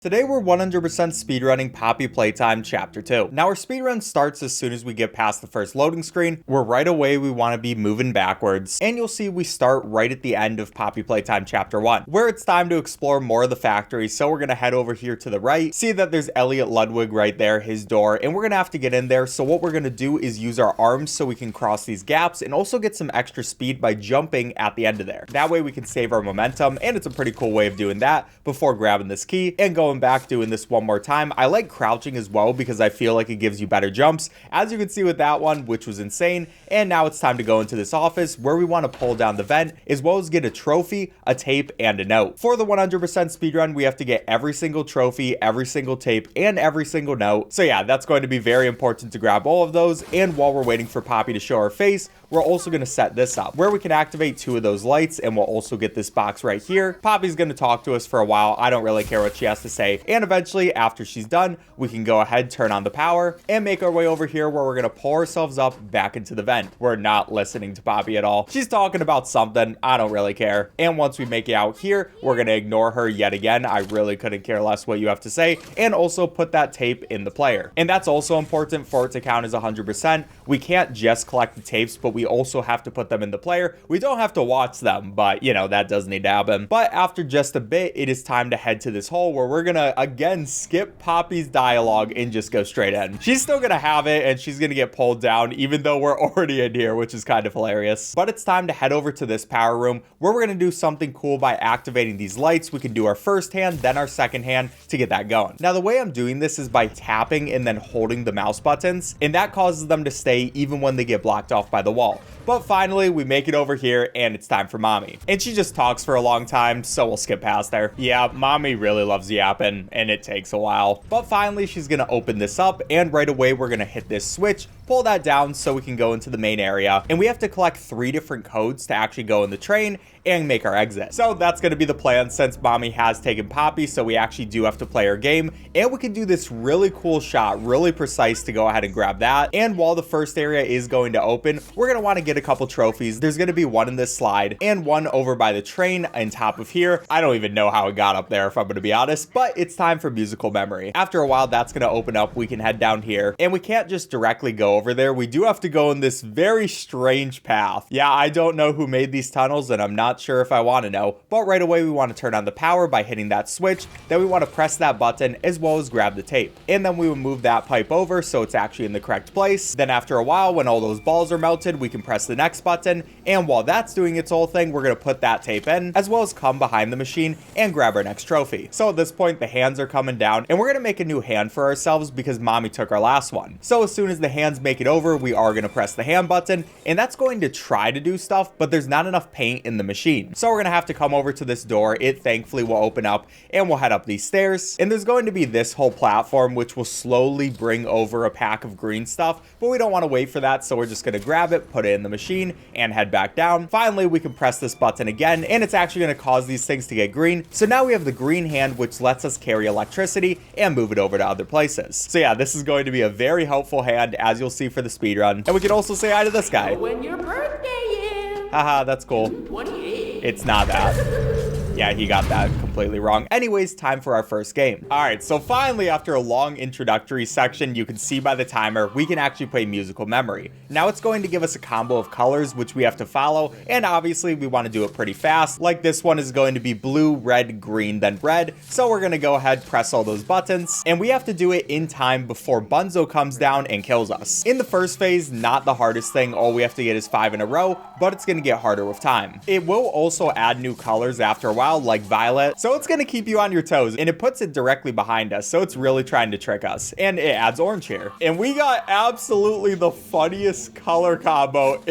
Today we're 100% speedrunning Poppy Playtime Chapter 2. Now our speedrun starts as soon as we get past the first loading screen, where right away we want to be moving backwards, and you'll see we start right at the end of Poppy Playtime Chapter 1, where it's time to explore more of the factory. So we're going to head over here to the right, see that there's Elliot Ludwig right there, his door, and we're going to have to get in there. So what we're going to do is use our arms so we can cross these gaps and also get some extra speed by jumping at the end of there. That way we can save our momentum, and it's a pretty cool way of doing that before grabbing this key and going back, doing this one more time. I like crouching as well because I feel like it gives you better jumps, as you can see with that one, which was insane. And now it's time to go into this office where we want to pull down the vent, as well as get a trophy, a tape, and a note. For the 100% speedrun, we have to get every single trophy, every single tape, and every single note. So yeah, that's going to be very important to grab all of those. And while we're waiting for Poppy to show her face, we're also going to set this up where we can activate 2 of those lights, and we'll also get this box right here. Poppy's going to talk to us for a while. I don't really care what she has to say. And eventually, after she's done, we can go ahead, turn on the power, and make our way over here where we're going to pull ourselves up back into the vent. We're not listening to Poppy at all. She's talking about something. I don't really care. And once we make it out here, we're going to ignore her yet again. I really couldn't care less what you have to say. And also put that tape in the player. And that's also important for it to count as 100%. We can't just collect the tapes, but we also have to put them in the player. We don't have to watch them, but you know, that does need to happen. But after just a bit, it is time to head to this hole where we're gonna again skip Poppy's dialogue and just go straight in. She's still gonna have it, and she's gonna get pulled down even though we're already in here, which is kind of hilarious. But it's time to head over to this power room where we're gonna do something cool by activating these lights. We can do our first hand, then our second hand to get that going. Now the way I'm doing this is by tapping and then holding the mouse buttons, and that causes them to stay even when they get blocked off by the wall. But finally, we make it over here, and it's time for Mommy. And she just talks for a long time, so we'll skip past her. Yeah, Mommy really loves yapping, and it takes a while. But finally, she's gonna open this up, and right away, we're gonna hit this switch, pull that down so we can go into the main area. And we have to collect 3 different codes to actually go in the train and make our exit. So that's gonna be the plan since Mommy has taken Poppy, so we actually do have to play our game. And we can do this really cool shot, really precise, to go ahead and grab that. And while the first area is going to open, we're gonna wanna get a couple trophies. There's gonna be one in this slide and one over by the train on top of here. I don't even know how it got up there, if I'm gonna be honest, but it's time for musical memory. After a while, that's gonna open up. We can head down here, and we can't just directly go over there. We do have to go in this very strange path. Yeah, I don't know who made these tunnels, and I'm not sure if I want to know, but right away we want to turn on the power by hitting that switch. Then we want to press that button as well as grab the tape, and then we will move that pipe over so it's actually in the correct place. Then after a while, when all those balls are melted, we can press the next button, and while that's doing its whole thing, we're going to put that tape in as well as come behind the machine and grab our next trophy. So at this point, the hands are coming down, and we're going to make a new hand for ourselves because Mommy took our last one. So as soon as the hands make it over, we are going to press the hand button, and that's going to try to do stuff, but there's not enough paint in the machine. So we're going to have to come over to this door. It thankfully will open up, and we'll head up these stairs. And there's going to be this whole platform, which will slowly bring over a pack of green stuff, but we don't want to wait for that. So we're just going to grab it, put it in the machine, and head back down. Finally, we can press this button again, and it's actually going to cause these things to get green. So now we have the green hand, which lets us carry electricity and move it over to other places. So yeah, this is going to be a very helpful hand, as you'll see for the speedrun. And we can also say hi to this guy. When your birthday is. Haha, that's cool. 28. It's not that. Yeah, he got that completely wrong. Anyways, time for our first game. All right, so finally, after a long introductory section, you can see by the timer, we can actually play musical memory. Now it's going to give us a combo of colors, which we have to follow. And obviously we want to do it pretty fast. Like this one is going to be blue, red, green, then red. So we're going to go ahead, press all those buttons, and we have to do it in time before Bunzo comes down and kills us. In the first phase, not the hardest thing. All we have to get is 5 in a row, but it's going to get harder with time. It will also add new colors after a while, like violet, so it's going to keep you on your toes, and it puts it directly behind us, so it's really trying to trick us. And it adds orange here, and we got absolutely the funniest color combo.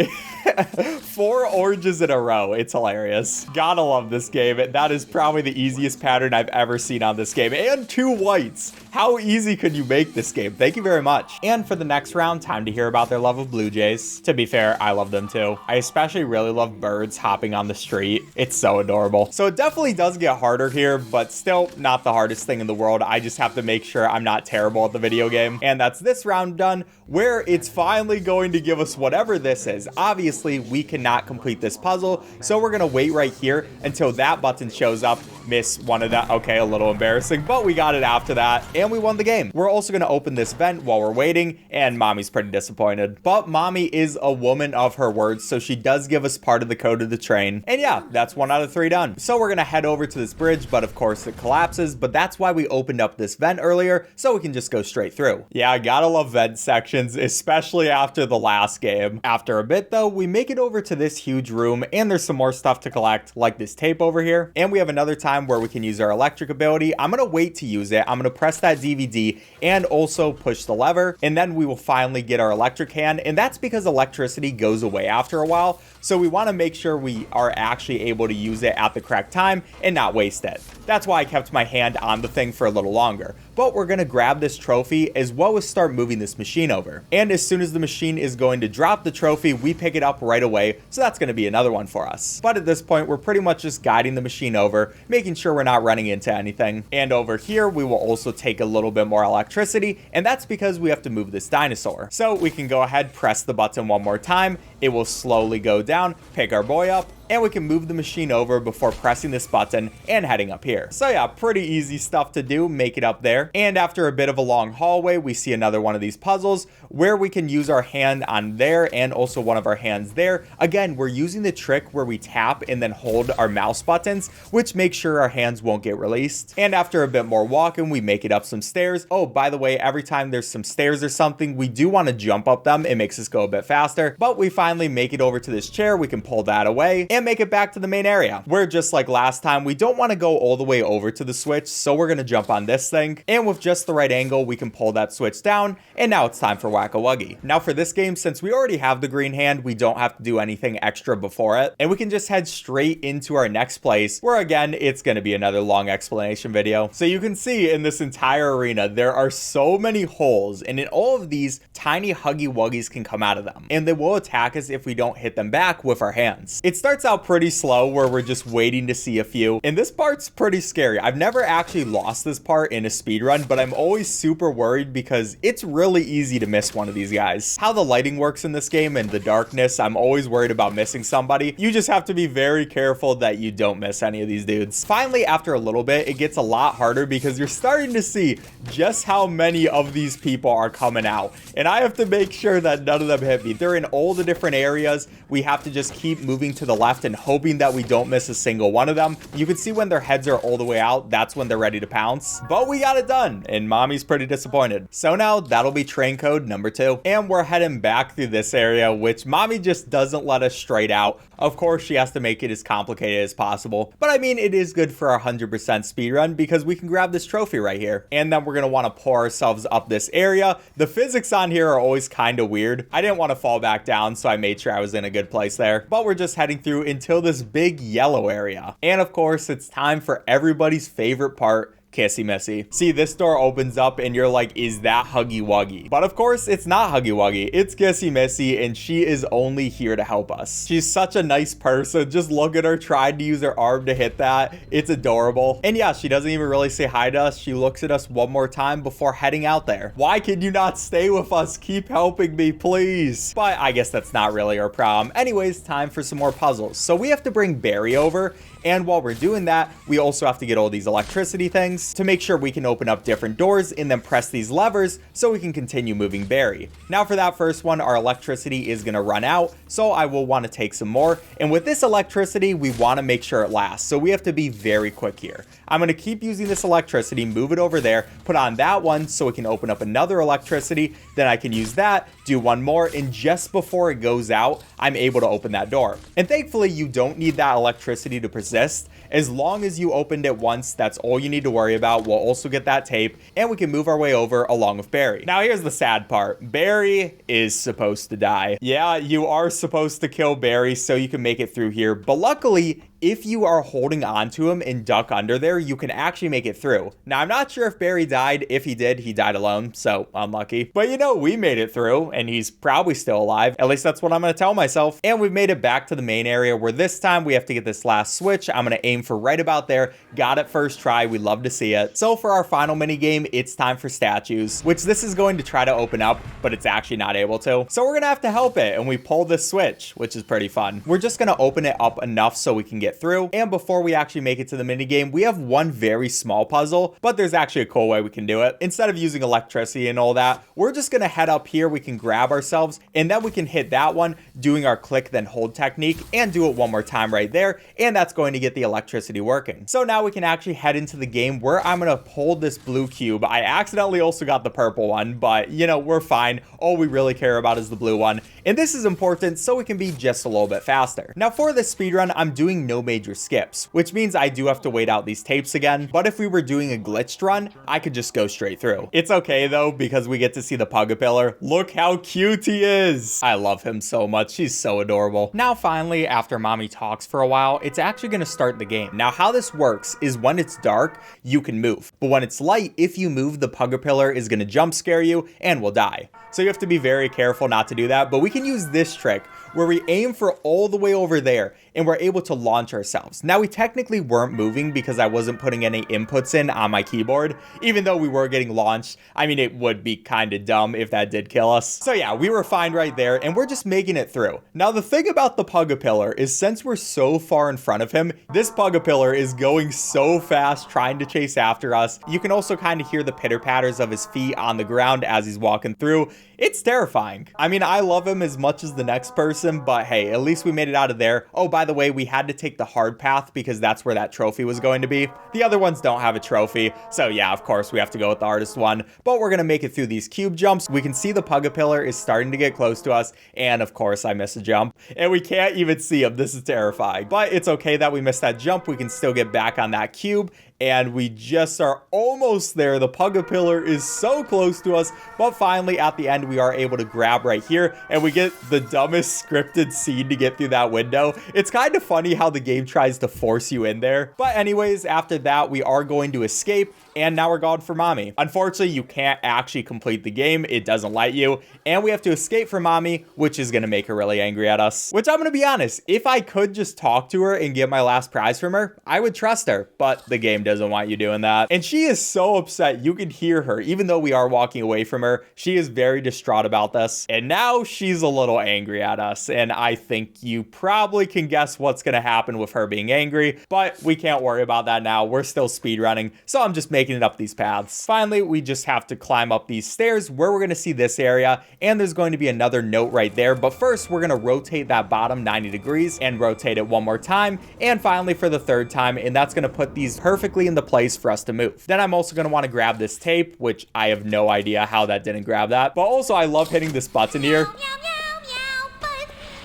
4 oranges in a row. It's hilarious. Gotta love this game. That is probably the easiest pattern I've ever seen on this game, and 2 whites. How easy could you make this game? Thank you very much. And for the next round, time to hear about their love of blue jays. To be fair, I love them too. I especially really love birds hopping on the street. It's so adorable. So it definitely does get harder here, but still not the hardest thing in the world. I just have to make sure I'm not terrible at the video game. And that's this round done, where it's finally going to give us whatever this is. Obviously, we cannot complete this puzzle, so we're gonna wait right here until that button shows up, miss one of that. Okay, a little embarrassing, but we got it after that, and we won the game. We're also going to open this vent while we're waiting, and Mommy's pretty disappointed. But Mommy is a woman of her words, so she does give us part of the code of the train. And yeah, that's 1 out of 3 done. So we're going to head over to this bridge, but of course it collapses, but that's why we opened up this vent earlier, so we can just go straight through. Yeah, I gotta love vent sections, especially after the last game. After a bit though, we make it over to this huge room, and there's some more stuff to collect, like this tape over here. And we have another time where we can use our electric ability. I'm gonna wait to use it. I'm gonna press that DVD and also push the lever, and then we will finally get our electric hand. And that's because electricity goes away after a while, so we want to make sure we are actually able to use it at the correct time and not waste it. That's why I kept my hand on the thing for a little longer. But we're gonna grab this trophy as well as start moving this machine over. And as soon as the machine is going to drop the trophy, we pick it up right away, so that's gonna be another one for us. But at this point, we're pretty much just guiding the machine over, making sure we're not running into anything. And over here, we will also take a little bit more electricity, and that's because we have to move this dinosaur. So we can go ahead, press the button one more time, it will slowly go down, pick our boy up, and we can move the machine over before pressing this button and heading up here. So yeah, pretty easy stuff to do, make it up there. And after a bit of a long hallway, we see another one of these puzzles where we can use our hand on there and also one of our hands there. Again, we're using the trick where we tap and then hold our mouse buttons, which makes sure our hands won't get released. And after a bit more walking, we make it up some stairs. Oh, by the way, every time there's some stairs or something, we do want to jump up them. It makes us go a bit faster, but we finally make it over to this chair. We can pull that away and make it back to the main area, where just like last time, we don't want to go all the way over to the switch, so we're going to jump on this thing, and with just the right angle, we can pull that switch down, and now it's time for Wack-a-Wuggy. Now for this game, since we already have the green hand, we don't have to do anything extra before it, and we can just head straight into our next place, where again, it's going to be another long explanation video. So you can see in this entire arena, there are so many holes, and in all of these, tiny Huggy Wuggies can come out of them, and they will attack us if we don't hit them back with our hands. It starts out pretty slow where we're just waiting to see a few, and this part's pretty scary. I've never actually lost this part in a speedrun, but I'm always super worried because it's really easy to miss one of these guys. How the lighting works in this game and the darkness, I'm always worried about missing somebody. You just have to be very careful that you don't miss any of these dudes. Finally, after a little bit, it gets a lot harder because you're starting to see just how many of these people are coming out, and I have to make sure that none of them hit me. They're in all the different areas. We have to just keep moving to the left and hoping that we don't miss a single one of them. You can see when their heads are all the way out, that's when they're ready to pounce. But we got it done, and Mommy's pretty disappointed. So now that'll be train code number 2. And we're heading back through this area, which Mommy just doesn't let us straight out. Of course, she has to make it as complicated as possible. But I mean, it is good for our 100% speedrun because we can grab this trophy right here. And then we're going to want to pour ourselves up this area. The physics on here are always kind of weird. I didn't want to fall back down, so I made sure I was in a good place there. But we're just heading through until this big yellow area. And of course, it's time for everybody's favorite part, Kissy Missy. See, this door opens up and you're like, is that Huggy Wuggy? But of course, it's not Huggy Wuggy. It's Kissy Missy, and she is only here to help us. She's such a nice person. Just look at her trying to use her arm to hit that. It's adorable. And yeah, she doesn't even really say hi to us. She looks at us one more time before heading out there. Why can you not stay with us? Keep helping me, please. But I guess that's not really our problem. Anyways, time for some more puzzles. So we have to bring Barry over, and while we're doing that, we also have to get all these electricity things to make sure we can open up different doors and then press these levers so we can continue moving Barry. Now for that first one, our electricity is going to run out, so I will want to take some more. And with this electricity, we want to make sure it lasts, so we have to be very quick here. I'm going to keep using this electricity, move it over there, put on that one so we can open up another electricity, then I can use that, do one more, and just before it goes out, I'm able to open that door. And thankfully, you don't need that electricity to persist. As long as you opened it once, that's all you need to worry about. We'll also get that tape, and we can move our way over along with Barry. Now, here's the sad part. Barry is supposed to die. Yeah, you are supposed to kill Barry so you can make it through here, but luckily, if you are holding on to him and duck under there, you can actually make it through. Now, I'm not sure if Barry died. If he did, he died alone, so unlucky. But you know, we made it through, and he's probably still alive. At least that's what I'm going to tell myself. And we've made it back to the main area where this time we have to get this last switch. I'm going to aim for right about there. Got it first try. We love to see it. So for our final mini game, it's time for statues, which this is going to try to open up, but it's actually not able to. So we're going to have to help it, and we pull this switch, which is pretty fun. We're just going to open it up enough so we can get get through. And before we actually make it to the minigame, we have one very small puzzle, but there's actually a cool way we can do it. Instead of using electricity and all that, we're just gonna head up here. We can grab ourselves, and then we can hit that one, doing our click then hold technique, and do it one more time right there, and that's going to get the electricity working. So now we can actually head into the game where I'm gonna hold this blue cube. I accidentally also got the purple one, but you know, we're fine. All we really care about is the blue one, and this is important so we can be just a little bit faster. Now for this speedrun, I'm doing no major skips, which means I do have to wait out these tapes again, but if we were doing a glitched run, I could just go straight through. It's okay though, because we get to see the Pug-a-Pillar. Look how cute he is. I love him so much. He's so adorable. Now finally, after mommy talks for a while, it's actually gonna start the game. Now how this works is when it's dark, you can move, but when it's light, if you move, the Pug-a-Pillar is gonna jump scare you and will die. So you have to be very careful not to do that, but we can use this trick where we aim for all the way over there and we're able to launch ourselves. Now we technically weren't moving because I wasn't putting any inputs in on my keyboard, even though we were getting launched. I mean, it would be kind of dumb if that did kill us. So yeah, we were fine right there and we're just making it through. Now the thing about the Pug-a-Pillar is since we're so far in front of him, this Pug-a-Pillar is going so fast trying to chase after us. You can also kind of hear the pitter patters of his feet on the ground as he's walking through. It's terrifying. I mean, I love him as much as the next person, but hey, at least we made it out of there. Oh, by the way, we had to take the hard path because that's where that trophy was going to be. The other ones don't have a trophy, so yeah, of course, we have to go with the hardest one, but we're gonna make it through these cube jumps. We can see the Pug-a-Pillar is starting to get close to us, and of course, I missed a jump, and we can't even see him. This is terrifying, but it's okay that we missed that jump. We can still get back on that cube, and we just are almost there. The Pug-a-Pillar is so close to us, but finally at the end we are able to grab right here and we get the dumbest scripted scene to get through that window. It's kind of funny how the game tries to force you in there. But anyways, after that we are going to escape, and now we're going for mommy. Unfortunately, you can't actually complete the game. It doesn't let you, and we have to escape from mommy, which is gonna make her really angry at us. Which I'm gonna be honest, if I could just talk to her and get my last prize from her, I would trust her, but the game doesn't want you doing that. And she is so upset. You can hear her. Even though we are walking away from her, she is very distraught about this. And now she's a little angry at us. And I think you probably can guess what's gonna happen with her being angry, but we can't worry about that now. We're still speedrunning, so I'm just making it up these paths. Finally, we just have to climb up these stairs where we're gonna see this area, and there's going to be another note right there. But first, we're gonna rotate that bottom 90 degrees and rotate it one more time. And finally, for the third time, and that's gonna put these perfectly in the place for us to move. Then I'm also gonna wanna grab this tape, which I have no idea how that didn't grab that. But also, I love hitting this button here.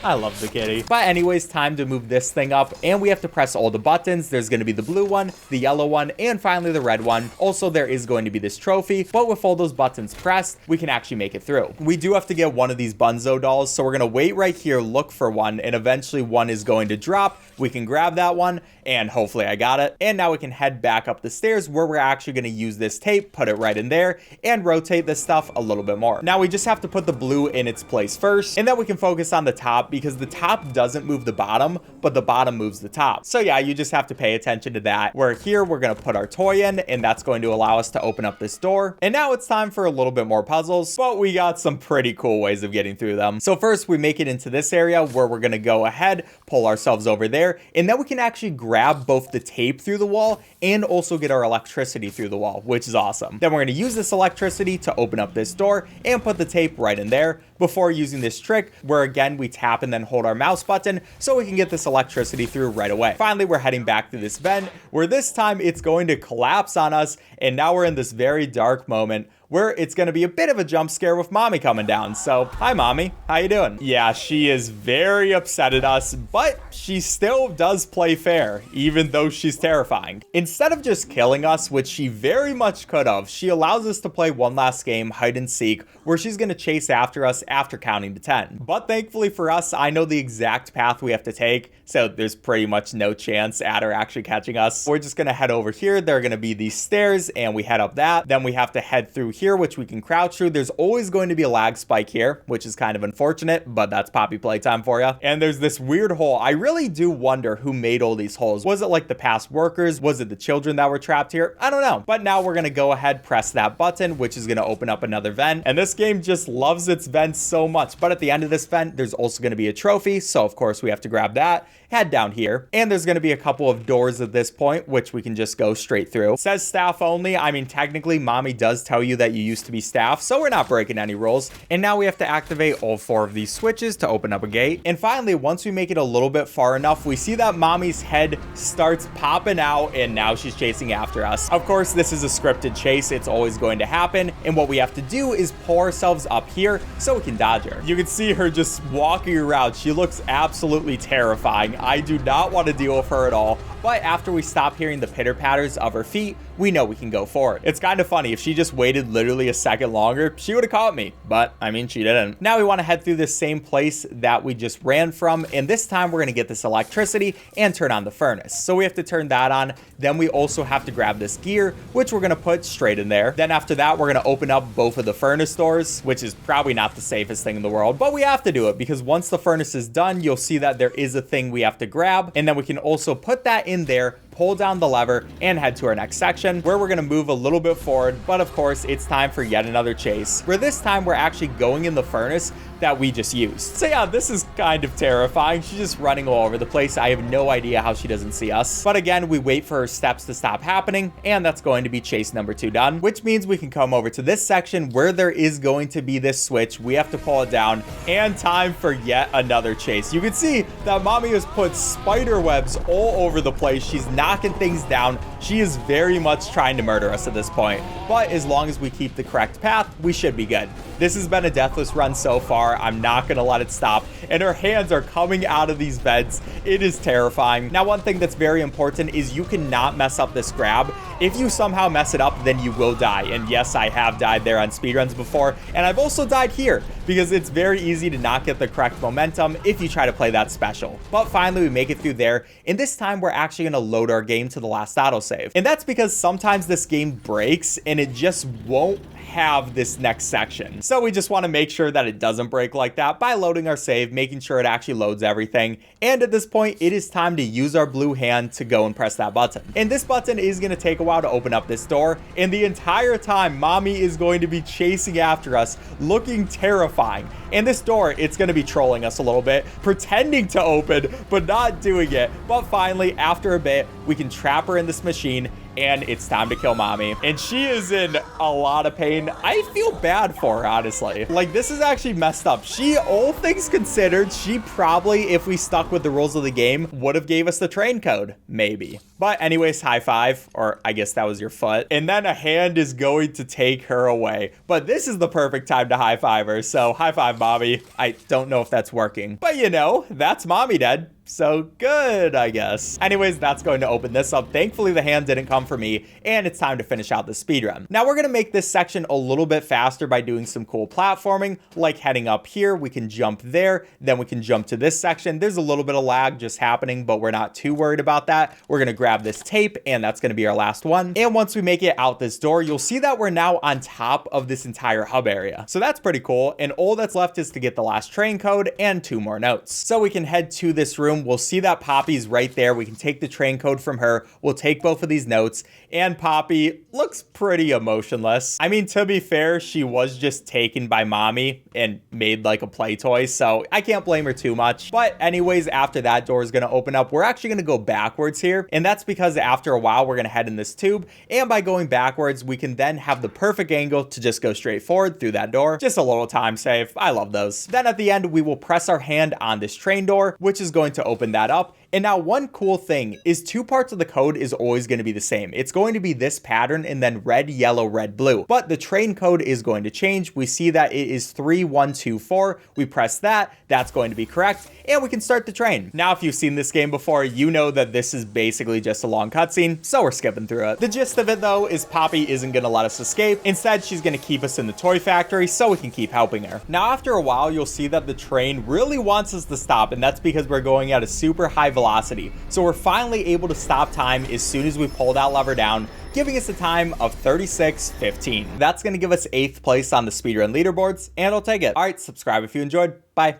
I love the kitty. But anyways, time to move this thing up, and we have to press all the buttons. There's going to be the blue one, the yellow one, and finally the red one. Also, there is going to be this trophy, but with all those buttons pressed, we can actually make it through. We do have to get one of these Bunzo dolls, so we're going to wait right here, look for one, and eventually one is going to drop. We can grab that one, and hopefully I got it. And now we can head back up the stairs where we're actually going to use this tape, put it right in there, and rotate this stuff a little bit more. Now we just have to put the blue in its place first, and then we can focus on the top, because the top doesn't move the bottom, but the bottom moves the top. So yeah, you just have to pay attention to that. Where here, we're gonna put our toy in, and that's going to allow us to open up this door. And now it's time for a little bit more puzzles, but we got some pretty cool ways of getting through them. So first, we make it into this area where we're gonna go ahead, pull ourselves over there, and then we can actually grab both the tape through the wall and also get our electricity through the wall, which is awesome. Then we're gonna use this electricity to open up this door and put the tape right in there before using this trick where again, we tap and then hold our mouse button so we can get this electricity through right away. Finally, we're heading back through this vent where this time it's going to collapse on us, and now we're in this very dark moment where it's going to be a bit of a jump scare with mommy coming down. So, hi mommy, how you doing? Yeah, she is very upset at us, but she still does play fair, even though she's terrifying. Instead of just killing us, which she very much could have, she allows us to play one last game, hide and seek, where she's going to chase after us after counting to 10. But thankfully for us, I know the exact path we have to take, so there's pretty much no chance at her actually catching us. We're just going to head over here. There are going to be these stairs, and we head up that. Then we have to head through here, which we can crouch through. There's always going to be a lag spike here, which is kind of unfortunate, but that's Poppy Playtime for you. And there's this weird hole. I really do wonder who made all these holes. Was it like the past workers? Was it the children that were trapped here? I don't know. But now we're going to go ahead, press that button, which is going to open up another vent. And this game just loves its vents so much. But at the end of this vent, there's also going to be a trophy. So of course we have to grab that. head down here. And there's going to be a couple of doors at this point, which we can just go straight through. It says staff only. I mean, technically, mommy does tell you that you used to be staff, so we're not breaking any rules. And now we have to activate all 4 of these switches to open up a gate. And finally, once we make it a little bit far enough, we see that mommy's head starts popping out, and now she's chasing after us. Of course, this is a scripted chase. It's always going to happen. And what we have to do is pull ourselves up here so we can dodge her. You can see her just walking around. She looks absolutely terrifying. I do not want to deal with her at all. But after we stop hearing the pitter patters of her feet, we know we can go forward. It's kind of funny. If she just waited literally a second longer, she would have caught me. But I mean, she didn't. Now we want to head through the same place that we just ran from. And this time we're going to get this electricity and turn on the furnace. So we have to turn that on. Then we also have to grab this gear, which we're going to put straight in there. Then after that, we're going to open up both of the furnace doors, which is probably not the safest thing in the world, but we have to do it because once the furnace is done, you'll see that there is a thing we have to grab. And then we can also put that in there, pull down the lever, and head to our next section where we're going to move a little bit forward. But of course, it's time for yet another chase, where this time we're actually going in the furnace that we just used. So yeah, this is kind of terrifying. She's just running all over the place. I have no idea how she doesn't see us. But again, we wait for her steps to stop happening, and that's going to be chase number 2 done, which means we can come over to this section where there is going to be this switch. We have to pull it down, and time for yet another chase. You can see that mommy has put spider webs all over the place. She's knocking things down. She is very much trying to murder us at this point. But as long as we keep the correct path, we should be good. This has been a deathless run so far. I'm not going to let it stop. And her hands are coming out of these vents. It is terrifying. Now, one thing that's very important is you cannot mess up this grab. If you somehow mess it up, then you will die. And yes, I have died there on speedruns before. And I've also died here because it's very easy to not get the correct momentum if you try to play that special. But finally, we make it through there. And this time, we're actually going to load our game to the last autosave. And that's because sometimes this game breaks and it just won't have this next section. So we just want to make sure that it doesn't break like that by loading our save, making sure it actually loads everything. And at this point, it is time to use our blue hand to go and press that button. And this button is going to take a while to open up this door. And the entire time, mommy is going to be chasing after us, looking terrifying. And this door, it's going to be trolling us a little bit, pretending to open, but not doing it. But finally, after a bit, we can trap her in this machine, and it's time to kill mommy. And she is in a lot of pain. I feel bad for her, honestly. Like, this is actually messed up. She, all things considered, she probably, if we stuck with the rules of the game, would have gave us the train code, maybe. But anyways, high five, or I guess that was your foot. And then a hand is going to take her away. But this is the perfect time to high five her. So high five, mommy. I don't know if that's working, but you know, that's mommy dead. So good, I guess. Anyways, that's going to open this up. Thankfully, the hand didn't come for me, and it's time to finish out the speedrun. Now, we're going to make this section a little bit faster by doing some cool platforming, like heading up here. We can jump there, then we can jump to this section. There's a little bit of lag just happening, but we're not too worried about that. We're going to grab this tape, and that's going to be our last one. And once we make it out this door, you'll see that we're now on top of this entire hub area. So that's pretty cool, and all that's left is to get the last train code and 2 more notes. So we can head to this room. We'll see that Poppy's right there. We can take the train code from her. We'll take both of these notes, and Poppy looks pretty emotionless. I mean, to be fair, she was just taken by mommy and made like a play toy, so I can't blame her too much. But anyways, after that door is going to open up, we're actually going to go backwards here, and that's because after a while, we're going to head in this tube, and by going backwards, we can then have the perfect angle to just go straight forward through that door. Just a little time save. I love those. Then at the end, we will press our hand on this train door, which is going to open that up. And now one cool thing is 2 parts of the code is always going to be the same. It's going to be this pattern and then red, yellow, red, blue. But the train code is going to change. We see that it is 3124. We press that. That's going to be correct. And we can start the train. Now, if you've seen this game before, you know that this is basically just a long cutscene, so we're skipping through it. The gist of it, though, is Poppy isn't going to let us escape. Instead, she's going to keep us in the toy factory so we can keep helping her. Now, after a while, you'll see that the train really wants us to stop, and that's because we're going at a super high velocity. So we're finally able to stop time as soon as we pull that lever down, giving us a time of 36:15. That's going to give us 8th place on the speedrun leaderboards, and I'll take it. All right, subscribe if you enjoyed. Bye.